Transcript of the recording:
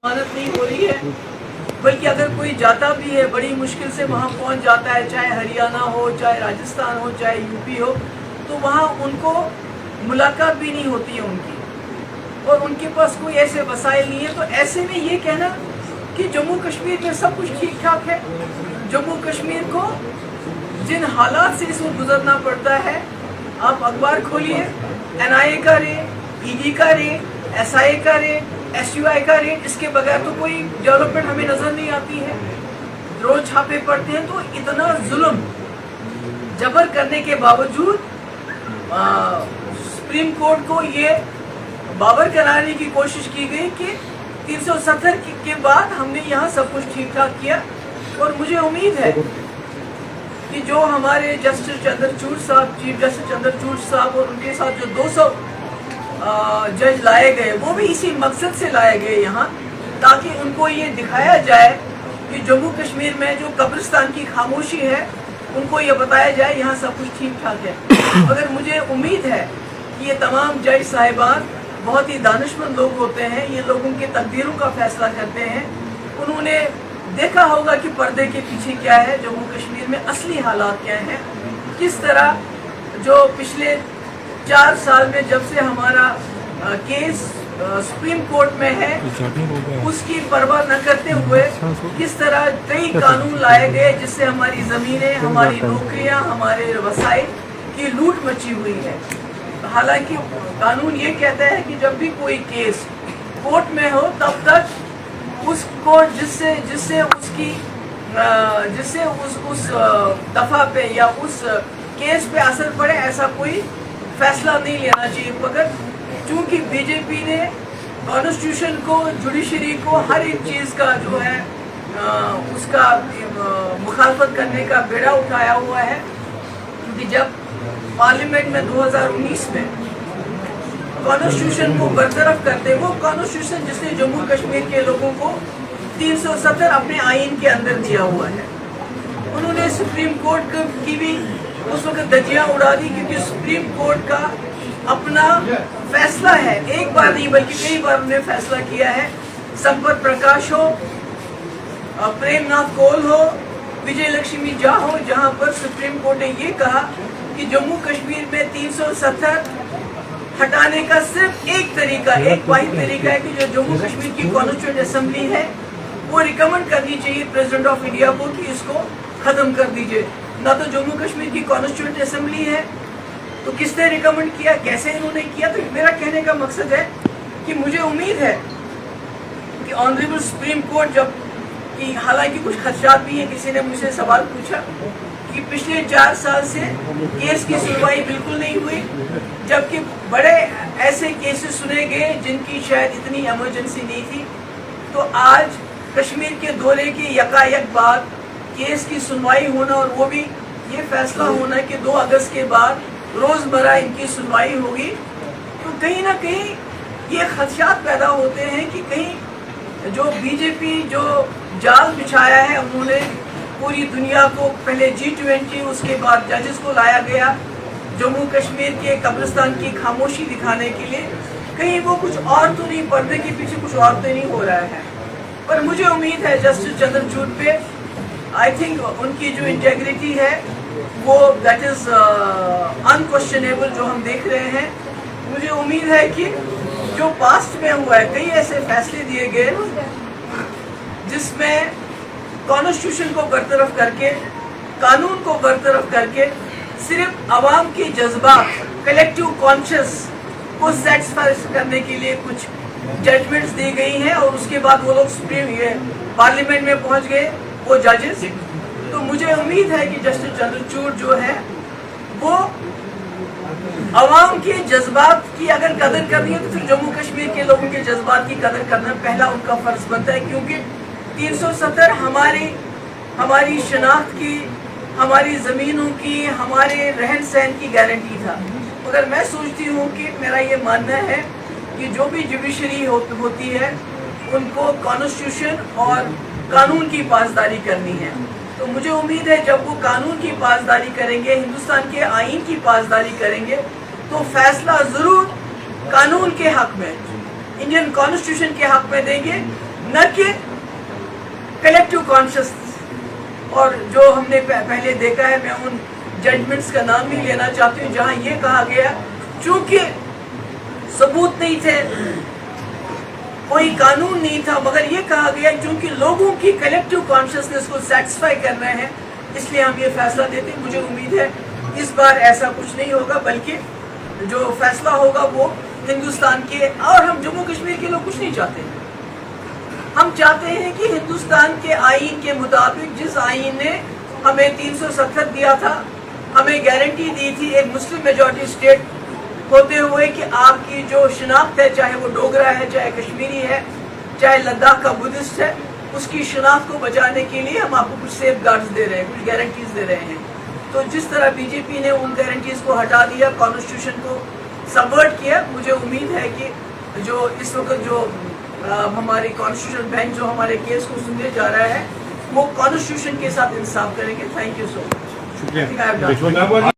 मदद नहीं हो रही है, बल्कि अगर कोई जाता भी है बड़ी मुश्किल से वहाँ पहुँच जाता है, चाहे हरियाणा हो, चाहे राजस्थान हो, चाहे यूपी हो, तो वहाँ उनको मुलाकात भी नहीं होती है उनकी, और उनके पास कोई ऐसे वसाइल नहीं है। तो ऐसे में ये कहना कि जम्मू कश्मीर में सब कुछ ठीक ठाक है, जम्मू कश्मीर को जिन हालात से इसको गुजरना पड़ता है, आप अखबार खोलिए, NIA का रेट, ED का रेट, SIA का रेट, SUI का रेट, इसके बगैर तो कोई डेवलपमेंट हमें नजर नहीं आती है। रोज छापे पड़ते हैं। तो इतना जुल्म जबर करने के बावजूद सुप्रीम कोर्ट को ये बावर कराने की कोशिश की गई कि 370 के बाद हमने यहाँ सब कुछ ठीक ठाक किया। और मुझे उम्मीद है कि जो हमारे जस्टिस चंद्रचूड़ साहब, चीफ जस्टिस चंद्रचूड़ साहब और उनके साथ जो 200 जज लाए गए, वो भी इसी मकसद से लाए गए यहाँ, ताकि उनको ये दिखाया जाए कि जम्मू कश्मीर में जो कब्रिस्तान की खामोशी है, उनको ये बताया जाए यहाँ सब कुछ ठीक ठाक है। मगर मुझे उम्मीद है कि ये तमाम जज साहिबान बहुत ही दानिशमंद लोग होते हैं, ये लोगों की तकदीरों का फैसला करते हैं। उन्होंने देखा होगा कि पर्दे के पीछे क्या है, जम्मू कश्मीर में असली हालात क्या हैं, किस तरह जो पिछले 4 साल में जब से हमारा केस सुप्रीम कोर्ट में है, उसकी परवाह न करते हुए किस तरह कई कानून लाए गए जिससे हमारी ज़मीनें, हमारी नौकरियां, हमारे वसाइल की लूट मची हुई है। हालांकि कानून ये कहता है कि जब भी कोई केस कोर्ट में हो तब तक उसको जिससे उस दफा पे या उस केस पे असर पड़े, ऐसा कोई फैसला नहीं लेना चाहिए। मगर चूंकि बीजेपी ने कॉन्स्टिट्यूशन को, जुडिशरी को, हर एक चीज़ का जो है उसका मुखालफत करने का बेड़ा उठाया हुआ है, क्योंकि जब पार्लियामेंट में 2019 में कॉन्स्टिट्यूशन को बरतरफ करते, वो कॉन्स्टिट्यूशन जिसने जम्मू कश्मीर के लोगों को 370 अपने आइन के अंदर दिया हुआ है, उन्होंने सुप्रीम कोर्ट की भी उस वक्त धज्जियां उड़ा दी, क्योंकि सुप्रीम कोर्ट का अपना फैसला है, एक बार नहीं बल्कि कई बार उन्होंने फैसला किया है। संपत प्रकाश हो, प्रेमनाथ कोल हो, विजय लक्ष्मी झा हो, जहां पर सुप्रीम कोर्ट ने ये कहा कि जम्मू कश्मीर में 370 हटाने का सिर्फ एक तरीका, एक वाहिद तरीका है कि जो जम्मू कश्मीर की कॉन्स्टिट्यूएंट असेंबली है वो रिकमेंड करनी चाहिए प्रेसिडेंट ऑफ इंडिया को कि इसको खत्म कर दीजिए। ना तो जम्मू कश्मीर की कॉन्स्टिट्यूएंट असेंबली है, तो किसने रिकमेंड किया, कैसे इन्होंने किया। तो मेरा कहने का मकसद है कि मुझे उम्मीद है कि ऑनरेबल सुप्रीम कोर्ट जब कि हालांकि कुछ खदशात भी हैं, किसी ने मुझसे सवाल पूछा कि पिछले 4 साल से केस की सुनवाई बिल्कुल नहीं हुई, जबकि बड़े ऐसे केसेस सुने गए जिनकी शायद इतनी इमरजेंसी नहीं थी। तो आज कश्मीर के दौरे के यकायक बाद केस की सुनवाई होना, और वो भी ये फैसला होना कि 2 अगस्त के बाद रोजमर्रा इनकी सुनवाई होगी, तो कहीं ना कहीं ये खदशात पैदा होते हैं कि कहीं जो बीजेपी जो जाल बिछाया है, उन्होंने पूरी दुनिया को पहले G20, उसके बाद जजेस को लाया गया जम्मू कश्मीर के कब्रिस्तान की खामोशी दिखाने के लिए, कहीं वो कुछ और तो नहीं, पर्दे के पीछे कुछ और तो नहीं हो रहा है। पर मुझे उम्मीद है जस्टिस चंद्रचूड़ पे, आई थिंक उनकी जो इंटेग्रिटी है वो दैट इज अनक्वेश्चनेबल जो हम देख रहे हैं। मुझे उम्मीद है कि जो पास्ट में हुआ है, कई ऐसे फैसले दिए गए जिसमें कॉन्स्टिट्यूशन को बरतरफ करके, कानून को बरतरफ करके, सिर्फ आवाम के जज्बात, कलेक्टिव कॉन्शियस को सेटिस्फाई करने के लिए कुछ जजमेंट्स दी गई हैं, और उसके बाद वो लोग सुप्रीम पार्लियामेंट में पहुंच गए वो जजेस। तो मुझे उम्मीद है कि जस्टिस चंद्रचूड़ जो है वो आवाम के जज्बात की अगर कदर करनी है, तो फिर जम्मू कश्मीर के लोगों के जज्बात की कदर करना पहला उनका फर्ज बनता है, क्योंकि 370 हमारी शनाख्त की, हमारी ज़मीनों की, हमारे रहन सहन की गारंटी था। मगर मैं सोचती हूँ कि मेरा ये मानना है कि जो भी जुडिशरी होती है उनको कॉन्स्टिट्यूशन और कानून की पासदारी करनी है। तो मुझे उम्मीद है जब वो कानून की पासदारी करेंगे, हिंदुस्तान के आईन की पासदारी करेंगे, तो फैसला ज़रूर कानून के हक में, इंडियन कॉन्स्टिट्यूशन के हक में देंगे, نہ کہ کلیکٹو کانشس. اور جو ہم نے پہلے دیکھا ہے, میں ان ججمنٹس کا نام بھی لینا چاہتی ہوں جہاں یہ کہا گیا چونکہ ثبوت نہیں تھے, کوئی قانون نہیں تھا, مگر یہ کہا گیا چونکہ لوگوں کی کلیکٹو کانشسنس کو سیٹسفائی کرنا ہے اس لیے ہم یہ فیصلہ دیتے ہیں. مجھے امید ہے اس بار ایسا کچھ نہیں ہوگا, بلکہ جو فیصلہ ہوگا وہ ہندوستان کے, اور ہم جموں کشمیر کے لوگ کچھ نہیں چاہتے. ہم چاہتے ہیں کہ ہندوستان کے آئین کے مطابق, جس آئین نے ہمیں 370 دیا تھا, ہمیں گارنٹی دی تھی ایک مسلم میجورٹی اسٹیٹ ہوتے ہوئے کہ آپ کی جو شناخت ہے, چاہے وہ ڈوگرا ہے, چاہے کشمیری ہے, چاہے لداخ کا بدھسٹ ہے, اس کی شناخت کو بچانے کے لیے ہم آپ کو کچھ سیف گارڈز دے رہے ہیں, کچھ گارنٹیز دے رہے ہیں. تو جس طرح بی جے پی نے ان گارنٹیز کو ہٹا دیا, کانسٹیٹیوشن کو سبورٹ کیا, مجھے امید ہے کہ جو اس وقت جو ہماری کانسٹیٹیوشن بینچ جو ہمارے کیس کو سننے جا رہا ہے وہ کانسٹیٹیوشن کے ساتھ انصاف کریں گے. تھینک یو سو مچ. شکریہ.